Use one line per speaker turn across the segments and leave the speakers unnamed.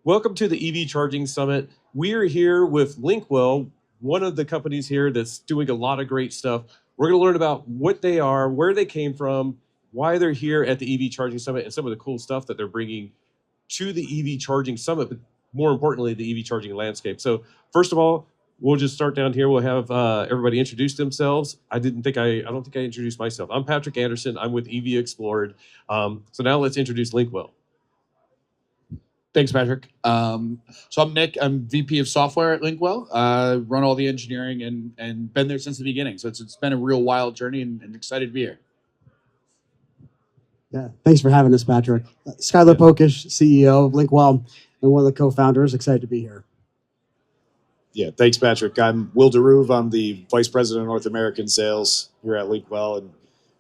Welcome to the EV Charging Summit. We are here with Lynkwell, one of the companies here that's doing a lot of great stuff. We're going to learn about what they are, where they came from, why they're here at the EV Charging Summit, and some of the cool stuff that they're bringing to the EV Charging Summit, but more importantly, the EV charging landscape. So first of all, we'll just start down here. We'll have everybody introduce themselves. I don't think I introduced myself. I'm Patrick Anderson. I'm with EV Explored. So now let's introduce Lynkwell.
Thanks, Patrick. So I'm Nick. I'm VP of Software at Lynkwell. Run all the engineering and been there since the beginning. So it's been a real wild journey and excited to be here.
Yeah, thanks for having us, Patrick. Skylar Pokish, CEO of Lynkwell, and one of the co-founders. Excited to be here.
Yeah, thanks, Patrick. I'm Will DeRuve. I'm the Vice President of North American Sales here at Lynkwell and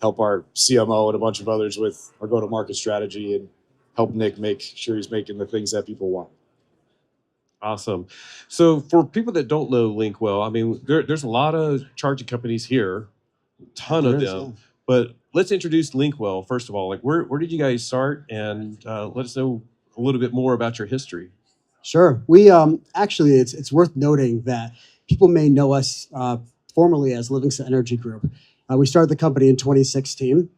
help our CMO and a bunch of others with our go-to-market strategy and help Nick make sure he's making the things that people want.
Awesome. So for people that don't know Lynkwell, I mean, there's a lot of charging companies here, a ton of them. Yeah. But let's introduce Lynkwell, first of all. Like, where did you guys start? And let us know a little bit more about your history.
Sure. We actually, it's worth noting that people may know us formerly as Livingston Energy Group. We started the company in 2016.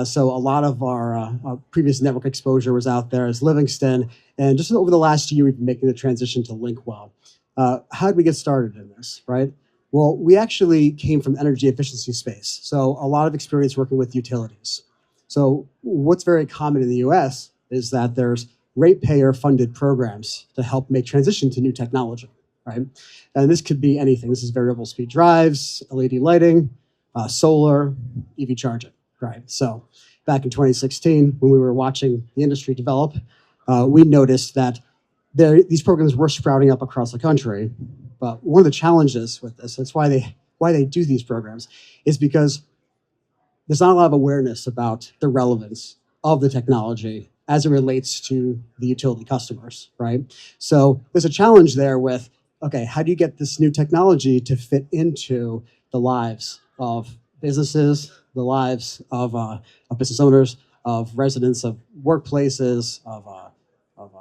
So a lot of our previous network exposure was out there as Livingston. And just over the last year, we've been making the transition to Lynkwell. How did we get started in this, right? Well, we actually came from energy efficiency space. So a lot of experience working with utilities. So what's very common in the US is that there's ratepayer funded programs to help make transition to new technology, right? And this could be anything. This is variable speed drives, LED lighting, solar, EV charging. Right. So back in 2016, when we were watching the industry develop, we noticed that these programs were sprouting up across the country. But one of the challenges with this, that's why they do these programs, is because there's not a lot of awareness about the relevance of the technology as it relates to the utility customers, right? So there's a challenge there with, okay, how do you get this new technology to fit into the lives of businesses, the lives of business owners, of residents, of workplaces, of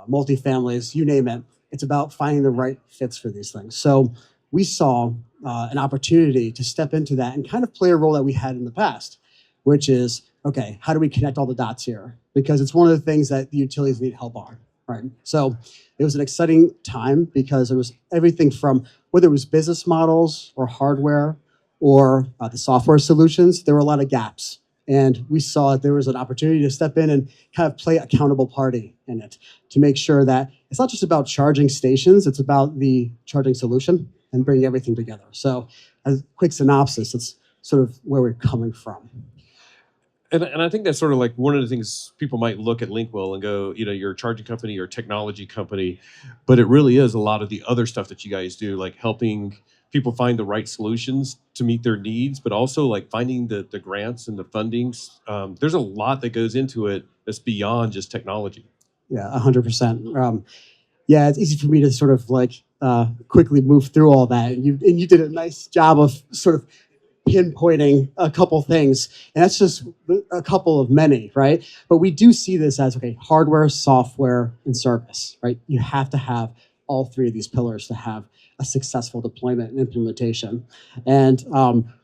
multifamilies, you name it. It's about finding the right fits for these things. So we saw an opportunity to step into that and kind of play a role that we had in the past, which is, okay, how do we connect all the dots here? Because it's one of the things that the utilities need help on, right? So it was an exciting time because it was everything from whether it was business models or hardware or the software solutions, there were a lot of gaps. And we saw that there was an opportunity to step in and kind of play accountable party in it to make sure that it's not just about charging stations, it's about the charging solution and bringing everything together. So as a quick synopsis, it's sort of where we're coming from.
And I think that's sort of like one of the things people might look at Lynkwell and go, you know, you're a charging company, you're a technology company, but it really is a lot of the other stuff that you guys do, like helping people find the right solutions to meet their needs, but also like finding the grants and the fundings. There's a lot that goes into it that's beyond just technology.
Yeah, 100%. Yeah, it's easy for me to sort of like quickly move through all that. And you did a nice job of sort of pinpointing a couple things. And that's just a couple of many, right? But we do see this as, okay, hardware, software, and service, right? You have to have all three of these pillars to have a successful deployment and implementation. And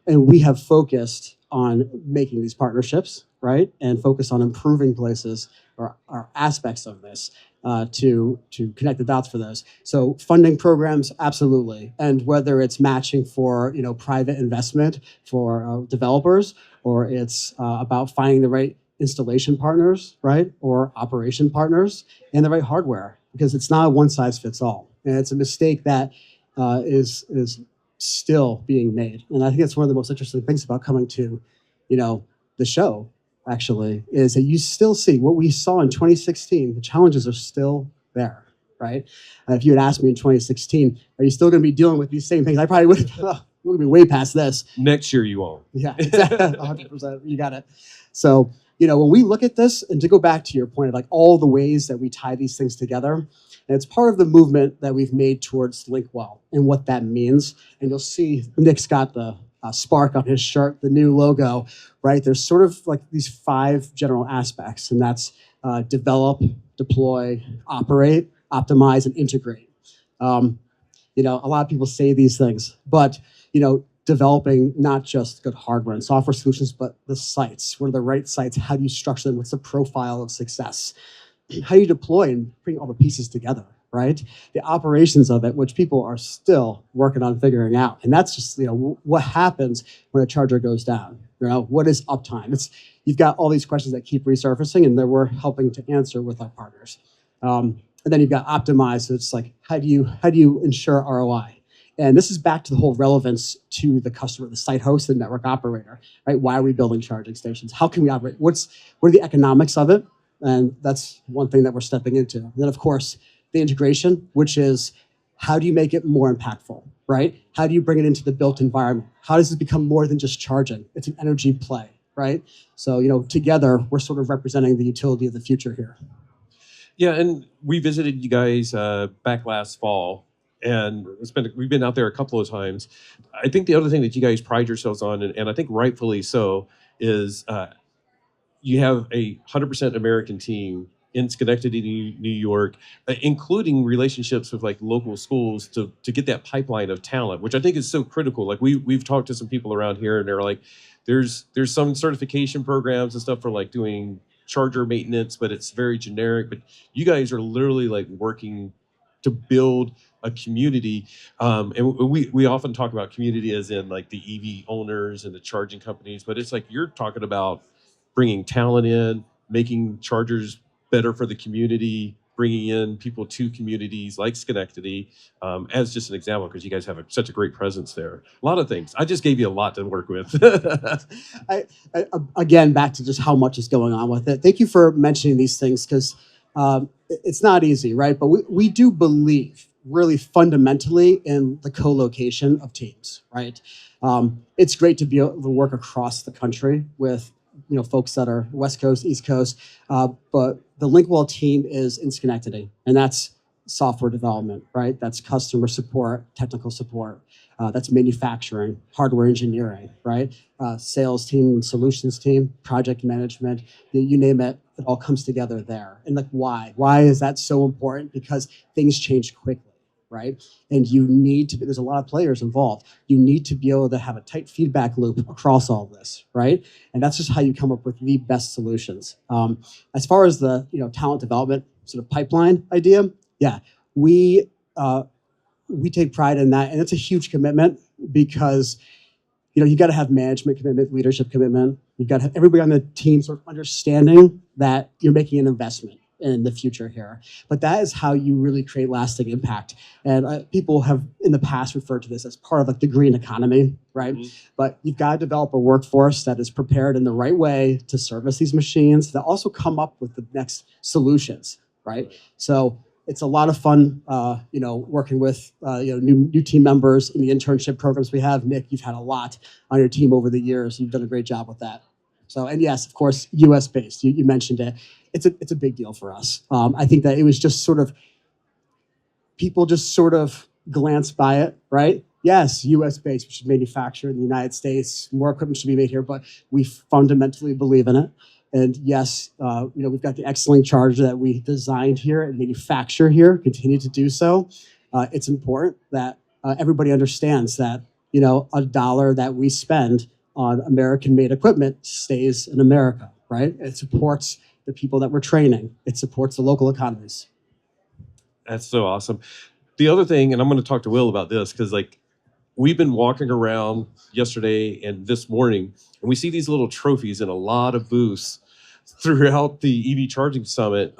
we have focused on making these partnerships, right? And focus on improving places or aspects of this to connect the dots for those. So funding programs, absolutely. And whether it's matching for private investment for developers, or it's about finding the right installation partners, right? Or operation partners and the right hardware, because it's not a one size fits all. And it's a mistake that is still being made. And I think that's one of the most interesting things about coming to, the show, actually, is that you still see what we saw in 2016. The challenges are still there, right? If you had asked me in 2016, are you still going to be dealing with these same things? I probably would have, we're going to be way past this.
Next year you won't.
Yeah, exactly. 100%. You got it. So, when we look at this, and to go back to your point of like all the ways that we tie these things together, and it's part of the movement that we've made towards Lynkwell and what that means. And you'll see Nick's got the spark on his shirt, the new logo, right? There's sort of like these 5 general aspects, and that's develop, deploy, operate, optimize, and integrate. A lot of people say these things, but developing not just good hardware and software solutions, but the sites. What are the right sites? How do you structure them? What's the profile of success? How do you deploy and bring all the pieces together, right? The operations of it, which people are still working on figuring out. And that's just, what happens when a charger goes down? What is uptime? You've got all these questions that keep resurfacing and that we're helping to answer with our partners. And then you've got optimize. So it's like, how do you ensure ROI? And this is back to the whole relevance to the customer, the site host, the network operator, right? Why are we building charging stations? How can we operate? What are the economics of it? And that's one thing that we're stepping into. And then, of course, the integration, which is how do you make it more impactful, right? How do you bring it into the built environment? How does it become more than just charging? It's an energy play, right? So, together, we're sort of representing the utility of the future here.
Yeah, and we visited you guys back last fall, and we've been out there a couple of times. I think the other thing that you guys pride yourselves on, and I think rightfully so, is you have a 100% American team in Schenectady, New York, including relationships with like local schools to get that pipeline of talent, which I think is so critical. Like we've talked to some people around here, and they're like, there's some certification programs and stuff for like doing charger maintenance, but it's very generic. But you guys are literally like working to build a community, and we often talk about community as in like the EV owners and the charging companies, but it's like you're talking about bringing talent in, making chargers better for the community, bringing in people to communities like Schenectady, as just an example, because you guys have such a great presence there. A lot of things. I just gave you a lot to work with.
Again, back to just how much is going on with it. Thank you for mentioning these things, because it's not easy, right? But we do believe really fundamentally in the co-location of teams, right? It's great to be able to work across the country with folks that are West Coast, East Coast, but the Lynkwell team is in Schenectady, and that's software development, right? That's customer support, technical support, that's manufacturing, hardware engineering, right? Sales team, solutions team, project management, you name it, it all comes together there. And like, why? Why is that so important? Because things change quickly, right? And you need to, there's a lot of players involved. You need to be able to have a tight feedback loop across all this, right? And that's just how you come up with the best solutions. As far as the talent development sort of pipeline idea, yeah, we take pride in that, and it's a huge commitment because you got to have management commitment, leadership commitment. You've got to have everybody on the team sort of understanding that you're making an investment in the future here. But that is how you really create lasting impact. And people have in the past referred to this as part of like the green economy, right? Mm-hmm. But you've got to develop a workforce that is prepared in the right way to service these machines, that also come up with the next solutions, right? So it's a lot of fun, working with new team members in the internship programs we have. Nick, you've had a lot on your team over the years. You've done a great job with that. So, and yes, of course, U.S. based. You mentioned it. It's a big deal for us. I think that it was just sort of people just sort of glanced by it, right? Yes, U.S. based. We should manufacture in the United States. More equipment should be made here, but we fundamentally believe in it. And yes, we've got the excellent charger that we designed here and manufacture here, continue to do so. It's important that everybody understands that, a dollar that we spend on American-made equipment stays in America, right? It supports the people that we're training. It supports the local economies.
That's so awesome. The other thing, and I'm going to talk to Will about this, because we've been walking around yesterday and this morning, and we see these little trophies in a lot of booths throughout the EV Charging Summit,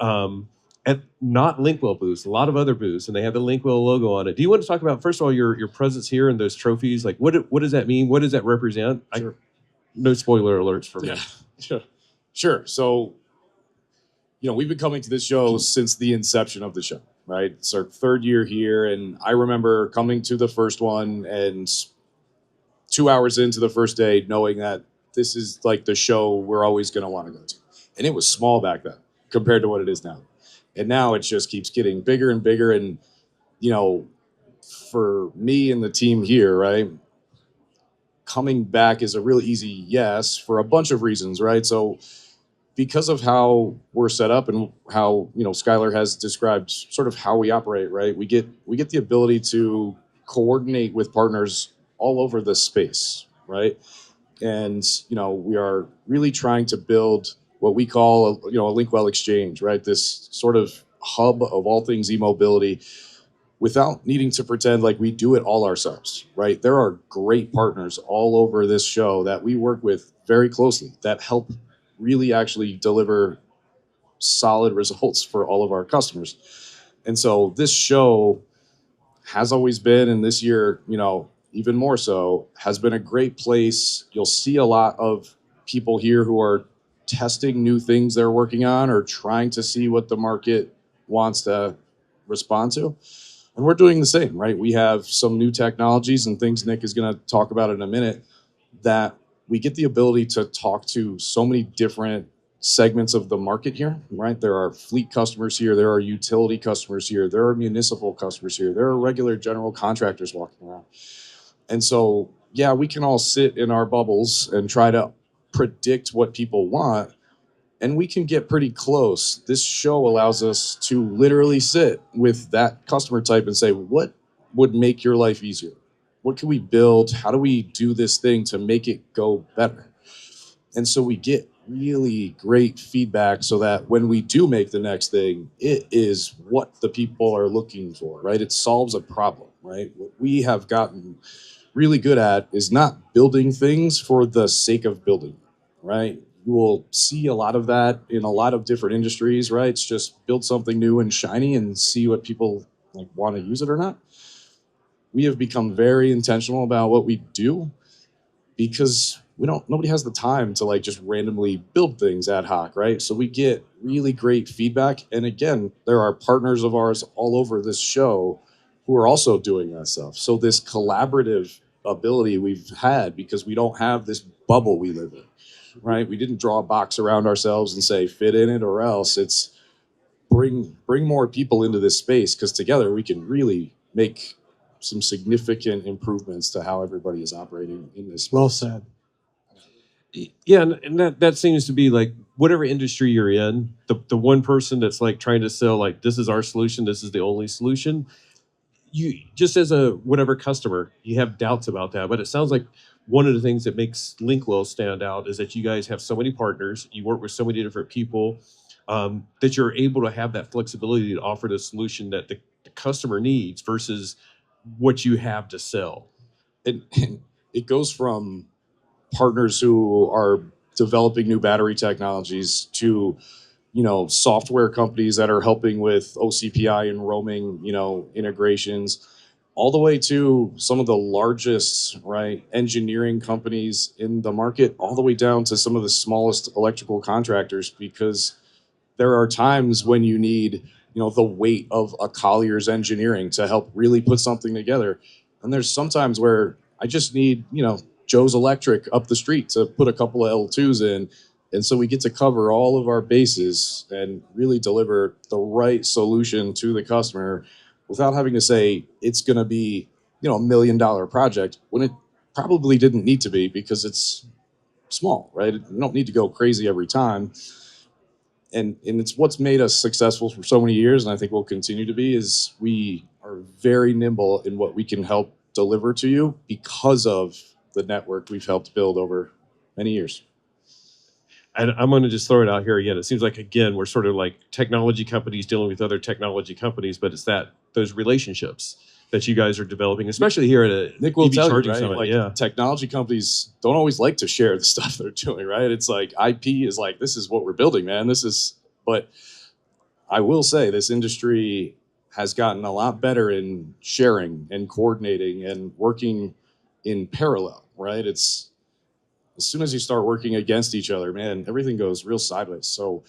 at not Lynkwell booths, a lot of other booths, and they have the Lynkwell logo on it. Do you want to talk about, first of all, your presence here and those trophies? Like, what does that mean? What does that represent?
Sure.
No spoiler alerts for me.
Yeah. Sure. So, we've been coming to this show since the inception of the show, right? It's our third year here, and I remember coming to the first one and 2 hours into the first day knowing that this is like the show we're always going to want to go to. And it was small back then compared to what it is now. And now it just keeps getting bigger and bigger. And, for me and the team here, right, coming back is a really easy yes for a bunch of reasons, right? So because of how we're set up and how, Skylar has described sort of how we operate, right? We get the ability to coordinate with partners all over the space, right? And we are really trying to build what we call a Lynkwell exchange, right? This sort of hub of all things e-mobility, without needing to pretend like we do it all ourselves, right? There are great partners all over this show that we work with very closely that help really actually deliver solid results for all of our customers. And so this show has always been, and this year, even more so, has been a great place. You'll see a lot of people here who are testing new things they're working on or trying to see what the market wants to respond to. And we're doing the same, right? We have some new technologies and things Nick is going to talk about in a minute that we get the ability to talk to so many different segments of the market here, right? There are fleet customers here, there are utility customers here, there are municipal customers here, there are regular general contractors walking around. And so, yeah, we can all sit in our bubbles and try to predict what people want, and we can get pretty close. This show allows us to literally sit with that customer type and say, what would make your life easier? What can we build? How do we do this thing to make it go better? And so we get really great feedback so that when we do make the next thing, it is what the people are looking for, right? It solves a problem, right? What we have gotten really good at is not building things for the sake of building, right? You will see a lot of that in a lot of different industries, right? It's just build something new and shiny and see what people want to use it or not. We have become very intentional about what we do because nobody has the time to just randomly build things ad hoc, right? So we get really great feedback. And again, there are partners of ours all over this show who are also doing that stuff. So this collaborative ability we've had, because we don't have this bubble we live in, right? We didn't draw a box around ourselves and say fit in it or else. It's bring more people into this space, because together we can really make some significant improvements to how everybody is operating in this space.
Well said.
Yeah, and that seems to be like whatever industry you're in, the one person that's trying to sell this is our solution, this is the only solution. You just as a whatever customer, you have doubts about that. But it sounds like one of the things that makes Lynkwell stand out is that you guys have so many partners, you work with so many different people, that you're able to have that flexibility to offer the solution that the customer needs versus what you have to sell.
And it goes from partners who are developing new battery technologies to software companies that are helping with OCPI and roaming integrations, all the way to some of the largest engineering companies in the market, all the way down to some of the smallest electrical contractors, because there are times when you need the weight of a Collier's engineering to help really put something together, and there's sometimes where I just need Joe's Electric up the street to put a couple of L2s in. And so we get to cover all of our bases and really deliver the right solution to the customer without having to say it's going to be $1 million project when it probably didn't need to be, because it's small, right? You don't need to go crazy every time. And it's what's made us successful for so many years, and I think we'll continue to be, is we are very nimble in what we can help deliver to you because of the network we've helped build over many years.
And I'm going to just throw it out here again. It seems like, again, we're sort of like technology companies dealing with other technology companies, but it's those relationships that you guys are developing, especially here at a
Nick will
EV
tell you,
charging
right?
summit. Yeah.
Technology companies don't always like to share the stuff they're doing, right? It's like IP is this is what we're building, man. But I will say this industry has gotten a lot better in sharing and coordinating and working in parallel, right? It's as soon as you start working against each other, man, everything goes real sideways. So,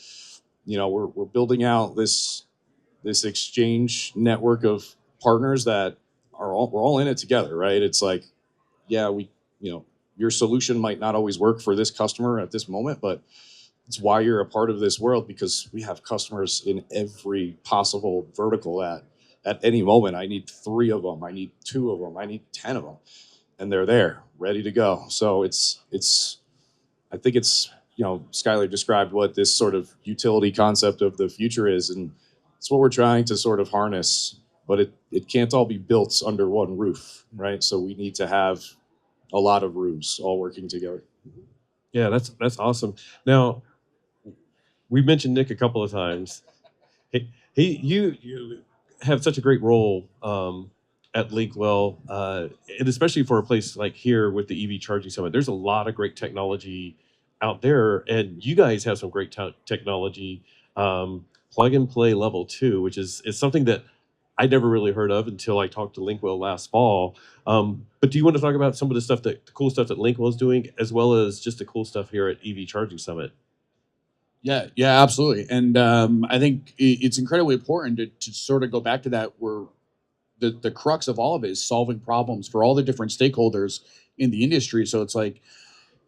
we're building out this exchange network of partners that we're all in it together, right? It's your solution might not always work for this customer at this moment, but it's why you're a part of this world, because we have customers in every possible vertical at any moment. I need 3 of them. I need 2 of them. I need 10 of them. And they're there, ready to go. So I think it's Skylar described what this sort of utility concept of the future is, and it's what we're trying to sort of harness. But it can't all be built under one roof, right? So we need to have a lot of roofs all working together.
Yeah, that's awesome. Now, we mentioned Nick a couple of times. You have such a great role at Lynkwell, and especially for a place like here with the EV Charging Summit. There's a lot of great technology out there, and you guys have some great technology. Plug and play level 2, which is something that I never really heard of until I talked to Lynkwell last fall. But do you want to talk about some of the cool stuff that Lynkwell is doing, as well as just the cool stuff here at EV Charging Summit?
Yeah, absolutely. And I think it's incredibly important to sort of go back to that, where the crux of all of it is solving problems for all the different stakeholders in the industry. So it's like,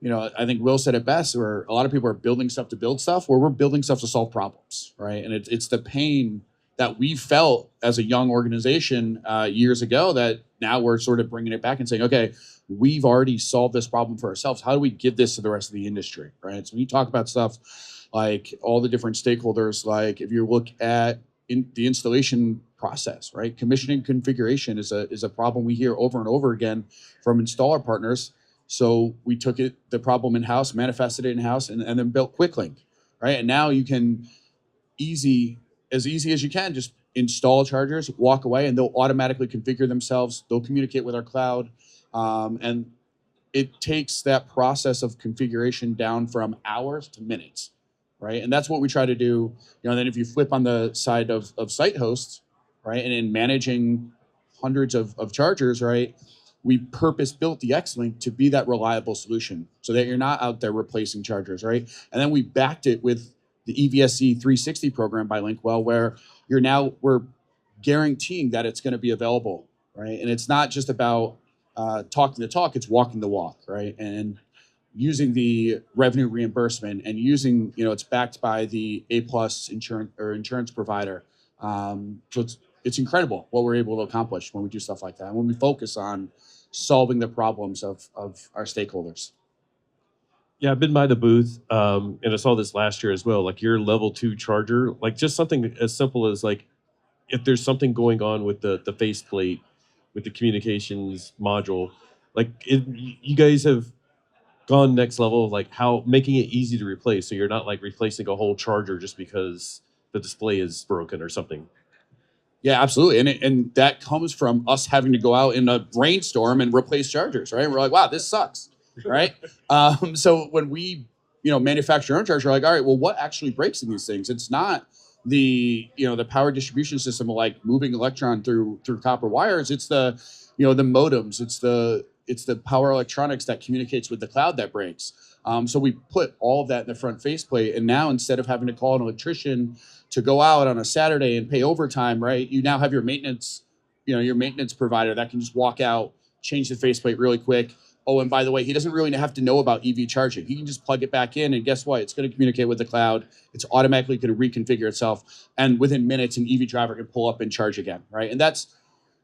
I think Will said it best, where a lot of people are building stuff to build stuff, where we're building stuff to solve problems, right? And it's the pain that we felt as a young organization years ago that now we're sort of bringing it back and saying, okay, we've already solved this problem for ourselves. How do we give this to the rest of the industry, right? So when you talk about stuff like all the different stakeholders, like if you look at the installation process, right? Commissioning configuration is a problem we hear over and over again from installer partners. So we took the problem in-house, manifested it in-house, and then built QuickLink, right? And now you can as easy as you can, just install chargers, walk away, and they'll automatically configure themselves. They'll communicate with our cloud. And it takes that process of configuration down from hours to minutes, right? And that's what we try to do. Then if you flip on the side of site hosts, right, and in managing hundreds of chargers, right, we purpose built the X-Link to be that reliable solution so that you're not out there replacing chargers, right? And then we backed it with the EVSE 360 program by Lynkwell, where we're guaranteeing that it's going to be available, right? And it's not just about talking the talk, it's walking the walk, right? And using the revenue reimbursement and using, it's backed by the A+ insurance provider. So it's incredible what we're able to accomplish when we do stuff like that, when we focus on solving the problems of our stakeholders.
Yeah, I've been by the booth, and I saw this last year as well. Like your level 2 charger, like just something as simple as like if there's something going on with the faceplate, with the communications module, like you guys have gone next level of like how making it easy to replace, so you're not like replacing a whole charger just because the display is broken or something.
Yeah, absolutely. And that comes from us having to go out in a rainstorm and replace chargers, right? We're like, wow, this sucks, right? So when we, manufacture our own charger, we're like, all right, well, what actually breaks in these things? It's not the power distribution system, like moving electron through copper wires. It's the modems. It's the power electronics that communicates with the cloud that breaks. So we put all of that in the front faceplate, and now instead of having to call an electrician to go out on a Saturday and pay overtime, right? You now have your maintenance provider that can just walk out, change the faceplate really quick. Oh, and by the way, he doesn't really have to know about EV charging. He can just plug it back in, and guess what? It's going to communicate with the cloud. It's automatically going to reconfigure itself, and within minutes, an EV driver can pull up and charge again, right? And that's,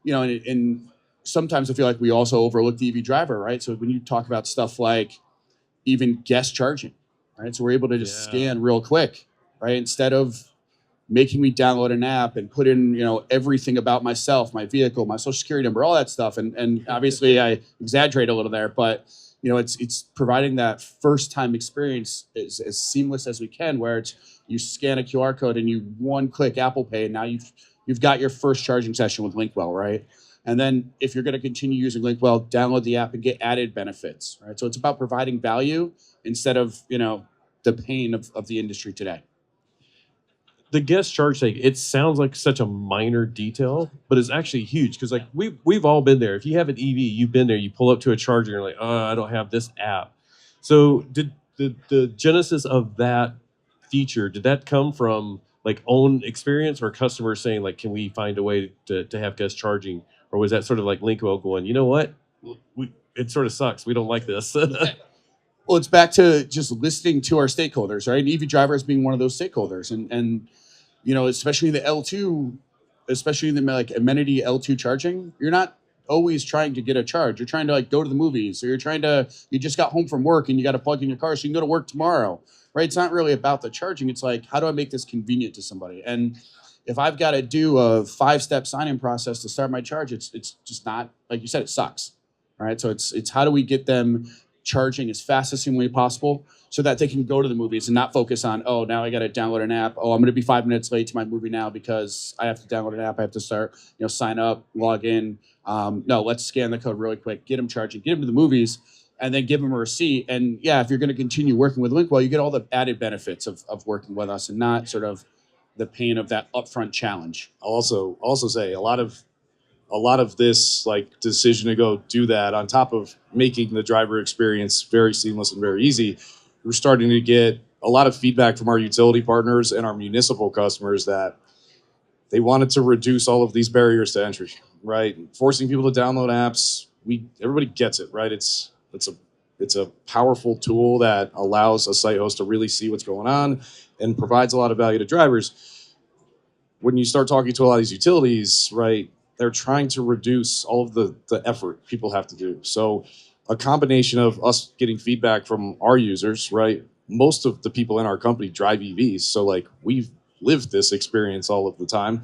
and sometimes I feel like we also overlook the EV driver, right? So when you talk about stuff like even guest charging, right? So we're able to just scan real quick, right? Instead of making me download an app and put in, everything about myself, my vehicle, my social security number, all that stuff. And obviously I exaggerate a little there, but it's providing that first time experience as seamless as we can, where it's you scan a QR code and you one click Apple Pay, and now you've got your first charging session with Lynkwell, right? And then if you're going to continue using Lynkwell, download the app and get added benefits, right? So it's about providing value instead of, the pain of the industry today.
The guest charge thing, it sounds like such a minor detail, but it's actually huge, because like we've all been there. If you have an EV, you've been there. You pull up to a charger, and you're like, oh, I don't have this app. So did the genesis of that feature, did that come from like own experience, or customers saying like, can we find a way to have guest charging, or was that sort of like Lynkwell going, you know what, it sort of sucks, we don't like this?
Well, it's back to just listening to our stakeholders, right? And EV drivers being one of those stakeholders, and especially the L2, especially the like amenity L2 charging, you're not always trying to get a charge. You're trying to like go to the movies, or you just got home from work and you got to plug in your car so you can go to work tomorrow, right? It's not really about the charging. It's like, how do I make this convenient to somebody? And if I've got to do a 5-step sign-in process to start my charge, it's just not, like you said, it sucks, right? So it's how do we get them charging as fast as humanly possible so that they can go to the movies and not focus on, oh, now I got to download an app. Oh, I'm going to be 5 minutes late to my movie now because I have to download an app. I have to start, sign up, log in. No, let's scan the code really quick, get them charging, get them to the movies, and then give them a receipt. And yeah, if you're going to continue working with Lynkwell, you get all the added benefits of working with us and not sort of the pain of that upfront challenge.
I'll also say a lot of this like decision to go do that, on top of making the driver experience very seamless and very easy, we're starting to get a lot of feedback from our utility partners and our municipal customers that they wanted to reduce all of these barriers to entry, right? Forcing people to download apps, everybody gets it, right? It's a powerful tool that allows a site host to really see what's going on and provides a lot of value to drivers. When you start talking to a lot of these utilities, right, they're trying to reduce all of the effort people have to do. So a combination of us getting feedback from our users, right? Most of the people in our company drive EVs. So like we've lived this experience all of the time.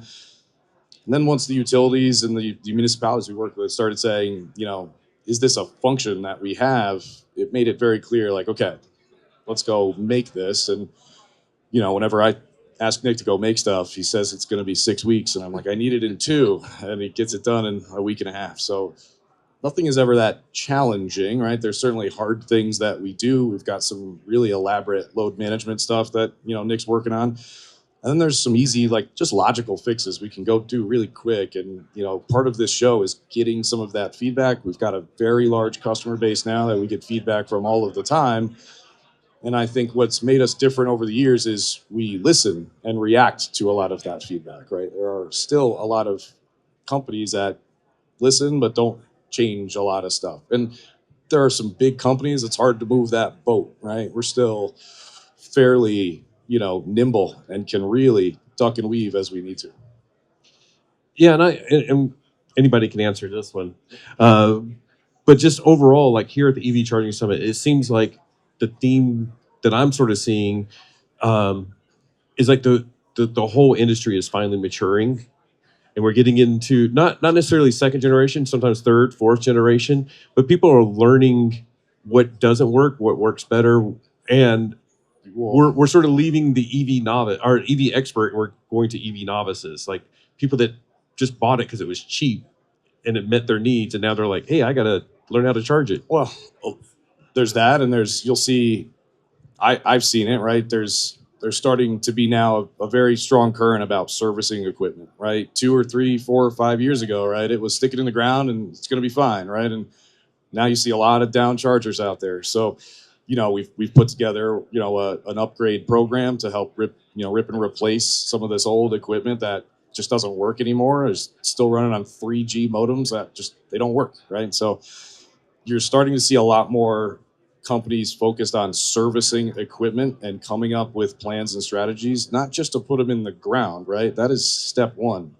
And then once the utilities and the municipalities we work with started saying, is this a function that we have? It made it very clear, like, okay, let's go make this. And, whenever I ask Nick to go make stuff, he says it's going to be 6 weeks. And I'm like, I need it in 2. And he gets it done in a week and a half. So nothing is ever that challenging, right? There's certainly hard things that we do. We've got some really elaborate load management stuff that, Nick's working on. And then there's some easy, like just logical fixes we can go do really quick. And, part of this show is getting some of that feedback. We've got a very large customer base now that we get feedback from all of the time. And I think what's made us different over the years is we listen and react to a lot of that feedback, right? There are still a lot of companies that listen but don't change a lot of stuff. And there are some big companies, it's hard to move that boat, right? We're still fairly, nimble and can really duck and weave as we need to.
Yeah, and anybody can answer this one. But just overall, like here at the EV Charging Summit, it seems like the theme that I'm sort of seeing is like the whole industry is finally maturing, and we're getting into not necessarily second generation, sometimes third, fourth generation, but people are learning what doesn't work, what works better, and we're sort of leaving the EV novice or EV expert, and we're going to EV novices, like people that just bought it because it was cheap and it met their needs, and now they're like, hey, I gotta learn how to charge it.
Well, there's that, and you'll see, I've seen it, right? There's starting to be now a very strong current about servicing equipment, right? 2 or 3, 4 or 5 years ago, right? It was stick it in the ground and it's going to be fine, right? And now you see a lot of down chargers out there. So, we've put together, an upgrade program to help rip and replace some of this old equipment that just doesn't work anymore. Is still running on 3G modems that they don't work, right? So you're starting to see a lot more companies focused on servicing equipment and coming up with plans and strategies, not just to put them in the ground, right? That is step one.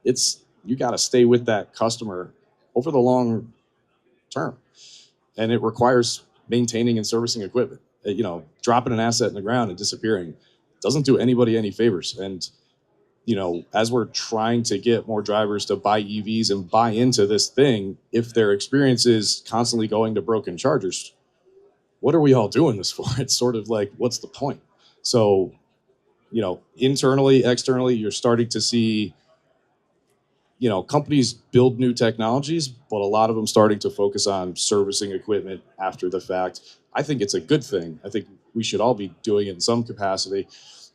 You got to stay with that customer over the long term. And it requires maintaining and servicing equipment. Dropping an asset in the ground and disappearing doesn't do anybody any favors. And, as we're trying to get more drivers to buy EVs and buy into this thing, if their experience is constantly going to broken chargers, what are we all doing this for? It's sort of like, what's the point? So, internally, externally, you're starting to see, companies build new technologies, but a lot of them starting to focus on servicing equipment after the fact. I think it's a good thing. I think we should all be doing it in some capacity.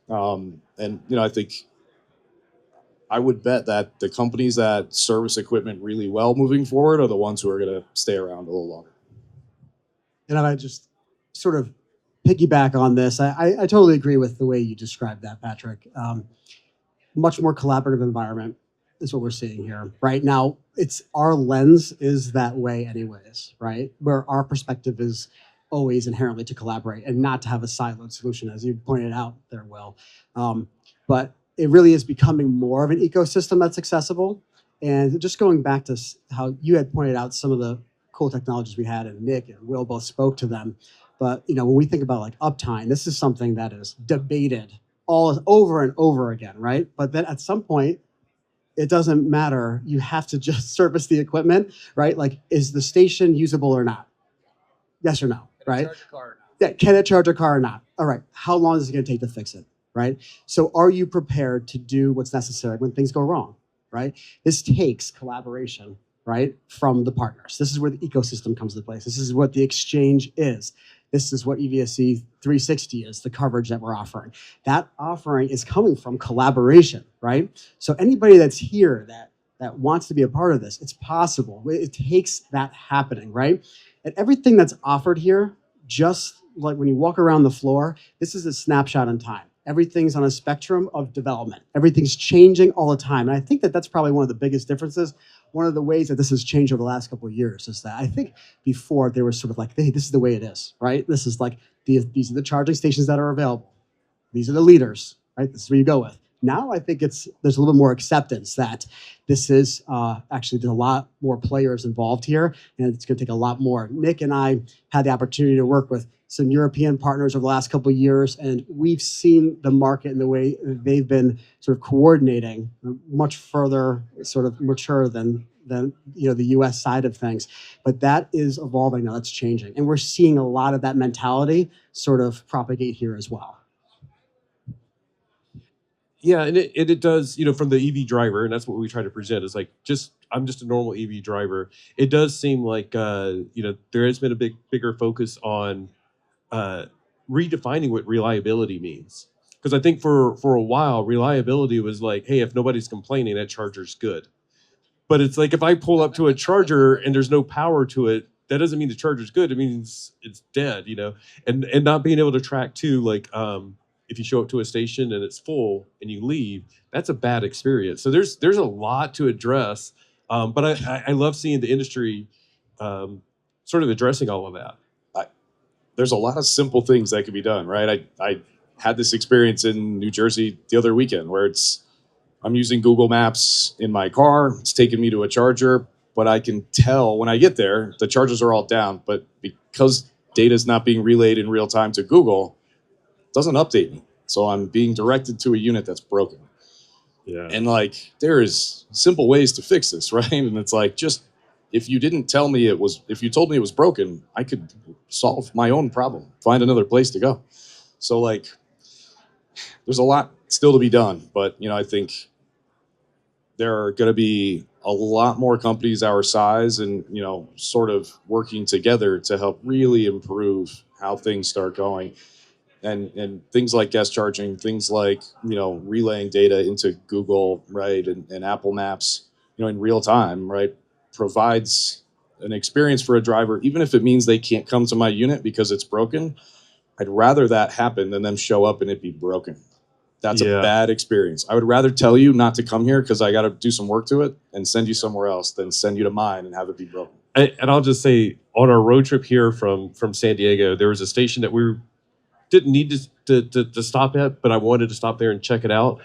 I think I would bet that the companies that service equipment really well moving forward are the ones who are going to stay around a little longer.
And I just sort of piggyback on this. I totally agree with the way you described that, Patrick. Much more collaborative environment is what we're seeing here. Right now, it's our lens is that way anyways, right? Where our perspective is always inherently to collaborate and not to have a siloed solution, as you pointed out there, Will. But it really is becoming more of an ecosystem that's accessible. And just going back to how you had pointed out some of the cool technologies we had, and Nick and Will both spoke to them. But when we think about like uptime, this is something that is debated all over and over again, right? But then at some point, it doesn't matter. You have to just service the equipment, right? Like, is the station usable or not? Yes or no, right? Yeah, can it charge a car or not? All right, how long is it going to take to fix it, right? So are you prepared to do what's necessary when things go wrong, right? This takes collaboration, right, from the partners. This is where the ecosystem comes into place. This is what the exchange is. This is what EVSE 360 is, the coverage that we're offering. That offering is coming from collaboration, right? So anybody that's here that wants to be a part of this, it's possible. It takes that happening, right? And everything that's offered here, just like when you walk around the floor, this is a snapshot in time. Everything's on a spectrum of development. Everything's changing all the time. And I think that that's probably one of the biggest differences. One of the ways that this has changed over the last couple of years is that I think before they were sort of like, hey, this is the way it is, right? This is like, these are the charging stations that are available. These are the leaders, right? This is where you go with. Now I think there's a little bit more acceptance that this is actually, there's a lot more players involved here, and it's going to take a lot more. Nick and I had the opportunity to work with some European partners over the last couple of years, and we've seen the market and the way they've been sort of coordinating much further sort of mature than the US side of things. But that is evolving now, that's changing. And we're seeing a lot of that mentality sort of propagate here as well.
Yeah, and it does, from the EV driver, and that's what we try to present, is like, I'm just a normal EV driver. It does seem like there has been a bigger focus on redefining what reliability means. Because I think for a while, reliability was like, hey, if nobody's complaining, that charger's good. But it's like, if I pull up to a charger and there's no power to it, that doesn't mean the charger's good. It means it's dead, and not being able to track too, like, if you show up to a station and it's full and you leave, that's a bad experience. So there's a lot to address, but I love seeing the industry sort of addressing all of that.
There's a lot of simple things that can be done, right? I had this experience in New Jersey the other weekend where I'm using Google Maps in my car. It's taking me to a charger, but I can tell when I get there, the chargers are all down. But because data is not being relayed in real time to Google, it doesn't update me. So I'm being directed to a unit that's broken.
Yeah.
And like, there is simple ways to fix this, right? And it's like, just if you told me it was broken, I could solve my own problem, find another place to go. So like, there's a lot still to be done, but I think there are going to be a lot more companies our size and sort of working together to help really improve how things start going, and things like guest charging, things like relaying data into Google, right, and Apple Maps, in real time, right, provides an experience for a driver, even if it means they can't come to my unit because it's broken. I'd rather that happen than them show up and it be broken. That's a bad experience. I would rather tell you not to come here because I got to do some work to it and send you somewhere else than send you to mine and have it be broken.
And I'll just say, on our road trip here from San Diego, there was a station that we didn't need to stop at, but I wanted to stop there and check it out.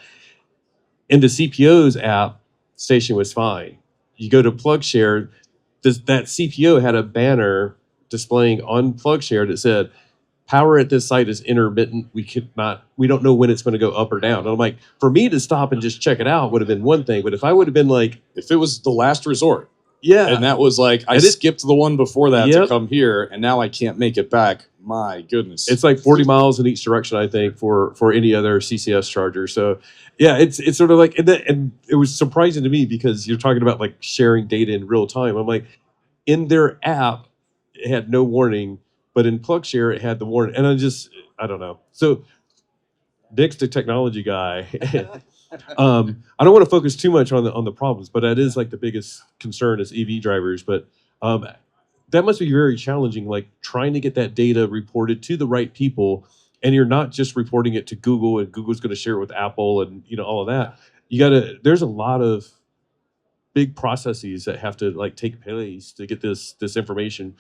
In the CPO's app, station was fine. You go to PlugShare, that CPO had a banner displaying on PlugShare that said, power at this site is intermittent. We don't know when it's going to go up or down. And I'm like, for me to stop and just check it out would have been one thing. But if I would have been like,
if it was the last resort,
yeah,
and that was like, I skipped the one before that
Yep.
to come here, and now I can't make it back. My goodness.
it's like 40 miles in each direction, I think, for any other CCS charger. So yeah, it's sort of like, and it was surprising to me because you're talking about like sharing data in real time. I'm like, in their app, it had no warning, but in PlugShare, it had the warning. And I don't know. So Nick's the technology guy. I don't want to focus too much on the problems, but that is like the biggest concern is EV drivers. But that must be very challenging, like trying to get that data reported to the right people, and you're not just reporting it to Google, and Google's going to share it with Apple, and all of that. There's a lot of big processes that have to like take place to get this information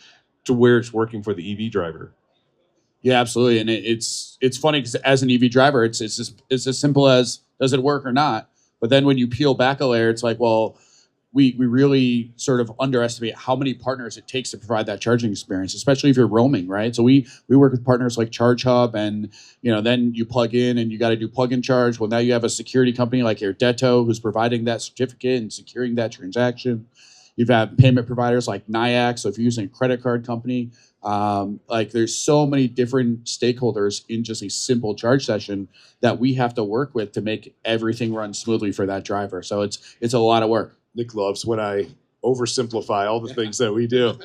to where it's working for the EV driver.
Yeah, absolutely. And it's funny because as an EV driver, it's as simple as, does it work or not? But then when you peel back a layer, it's like, well, we really sort of underestimate how many partners it takes to provide that charging experience, especially if you're roaming, right? So we work with partners like Charge Hub, and then you plug in and you got to do plug and charge. Well, now you have a security company like Airdetto who's providing that certificate and securing that transaction. You've had payment providers like NYAC. So if you're using a credit card company, like there's so many different stakeholders in just a simple charge session that we have to work with to make everything run smoothly for that driver. So it's a lot of work.
Nick loves when I oversimplify all the things that we do.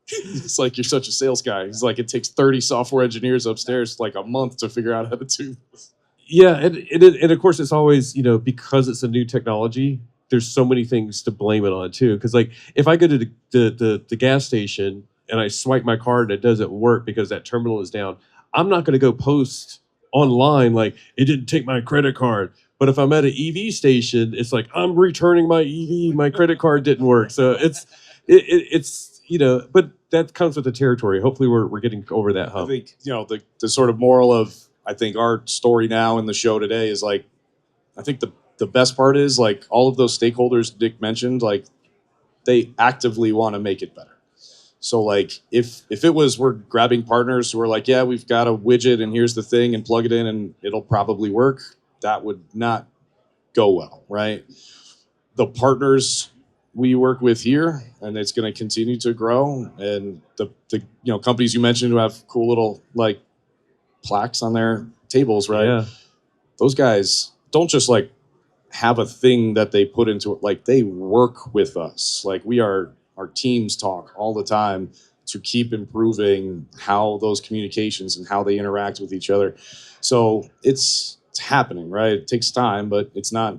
It's like, you're such a sales guy. He's like, it takes 30 software engineers upstairs like a month to figure out how to do this.
Yeah, and of course it's always, because it's a new technology, there's so many things to blame it on too. Because like if I go to the gas station and I swipe my card and it doesn't work because that terminal is down, I'm not going to go post online like it didn't take my credit card. But if I'm at an EV station, it's like I'm returning my EV, my credit card didn't work. So it's but that comes with the territory. Hopefully we're getting over that
I
hump.
think, the sort of moral of, I think, our story now in the show today is like, I think the best part is like all of those stakeholders Dick mentioned, like they actively want to make it better. So like if it was, we're grabbing partners who are like, yeah, we've got a widget and here's the thing and plug it in and it'll probably work, that would not go well, right? The partners we work with here, and it's going to continue to grow, and the companies you mentioned who have cool little like plaques on their tables, right?
Yeah.
Those guys don't just like have a thing that they put into it, like they work with us. Like our teams talk all the time to keep improving how those communications and how they interact with each other. So it's happening, right? It takes time, but it's not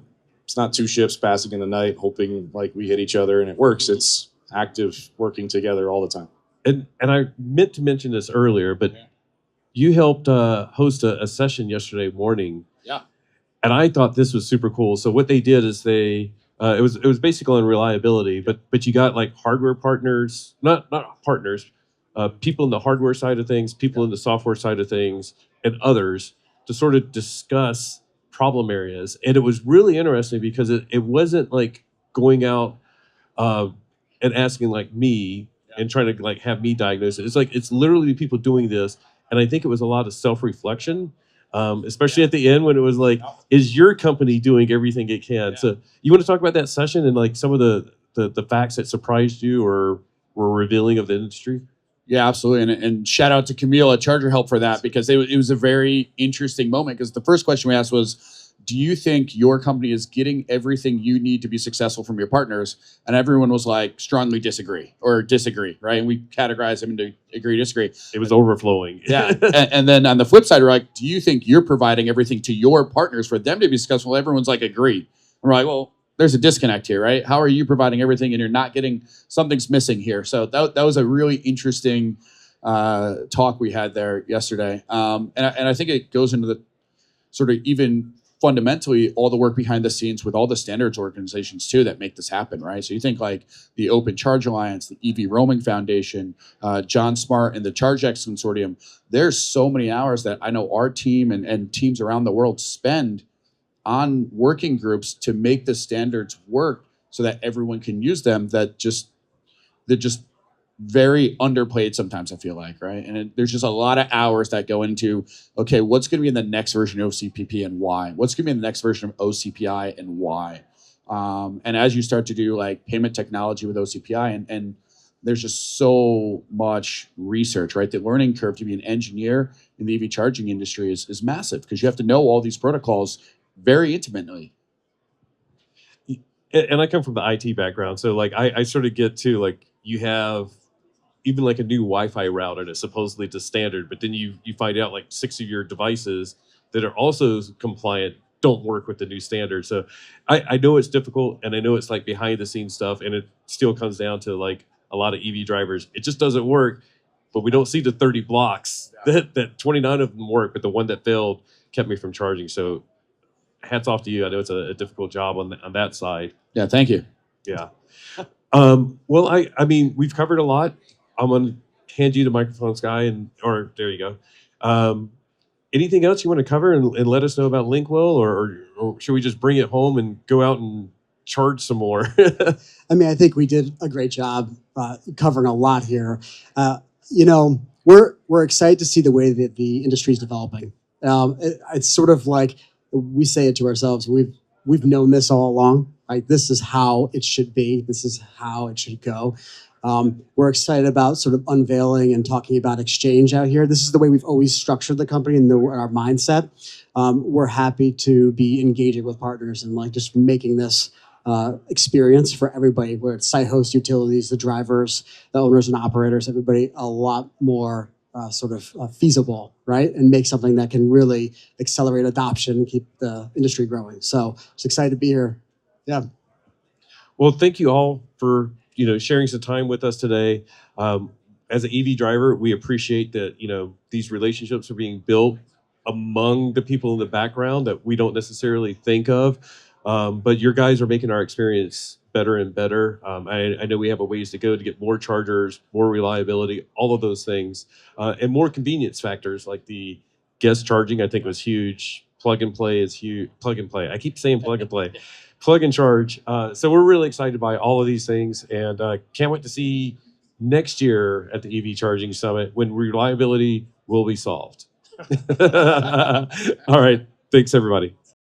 two ships passing in the night hoping like we hit each other and it works. It's active working together all the time.
And I meant to mention this earlier, but you helped host a session yesterday morning.
Yeah.
And I thought this was super cool. So what they did is it was basically on reliability, but you got like hardware partners, not partners, people in the hardware side of things, people in the software side of things, and others to sort of discuss problem areas. And it was really interesting because it wasn't like going out and asking like me and trying to like have me diagnose it. It's like it's literally people doing this, and I think it was a lot of self-reflection. Especially at the end when it was like, is your company doing everything it can? So you want to talk about that session and like some of the facts that surprised you or were revealing of the industry?
Yeah, absolutely. And shout out to Camille at Charger Help for that, because it was a very interesting moment. Because the first question we asked was, do you think your company is getting everything you need to be successful from your partners? And everyone was like, strongly disagree, right? And we categorized them into agree, disagree.
It was overflowing.
Yeah. and then on the flip side, we're like, do you think you're providing everything to your partners for them to be successful? Everyone's like, agree. And we're like, well, there's a disconnect here, right? How are you providing everything and you're not getting, something's missing here? So that was a really interesting talk we had there yesterday. And I think it goes into the sort of even fundamentally all the work behind the scenes with all the standards organizations too that make this happen, right? So you think like the Open Charge Alliance, the EV Roaming Foundation, John Smart and the ChargeX Consortium. There's so many hours that I know our team and teams around the world spend on working groups to make the standards work so that everyone can use them. They're just very underplayed sometimes, I feel like, right? And there's just a lot of hours that go into, okay, what's going to be in the next version of OCPP and why? What's going to be in the next version of OCPI and why? And as you start to do like payment technology with OCPI, and there's just so much research, right? The learning curve to be an engineer in the EV charging industry is massive because you have to know all these protocols very intimately.
And I come from the IT background, so like I sort of get to like you have even like a new Wi-Fi router that's supposedly to standard, but then you find out like 6 of your devices that are also compliant don't work with the new standard. So I know it's difficult, and I know it's like behind the scenes stuff, and it still comes down to like a lot of EV drivers. It just doesn't work, but we don't see the 30 blocks that 29 of them work, but the one that failed kept me from charging. So hats off to you. I know it's a difficult job on that side.
Yeah, thank you.
Yeah. Well, I mean, we've covered a lot. I'm going to hand you the microphone, Sky, or there you go. Anything else you want to cover and let us know about Lynkwell, or should we just bring it home and go out and charge some more.
I mean, I think we did a great job covering a lot here. You know, we're excited to see the way that the industry is developing. It's sort of like we say it to ourselves. We've known this all along. Like, this is how it should be. This is how it should go. We're excited about sort of unveiling and talking about exchange out here. This is the way we've always structured the company and our mindset. We're happy to be engaging with partners and like just making this experience for everybody, where it's site hosts, utilities, the drivers, the owners and operators, everybody a lot more feasible, right? And make something that can really accelerate adoption and keep the industry growing. So just excited to be here. Yeah.
Well, thank you all for sharing some time with us today. As an EV driver, we appreciate that these relationships are being built among the people in the background that we don't necessarily think of. But your guys are making our experience better and better. I know we have a ways to go to get more chargers, more reliability, all of those things, and more convenience factors like the guest charging. I think was huge. Plug and play is huge. Plug and play. I keep saying plug and play. Plug and charge. So we're really excited by all of these things, and can't wait to see next year at the EV Charging Summit when reliability will be solved. All right. Thanks, everybody.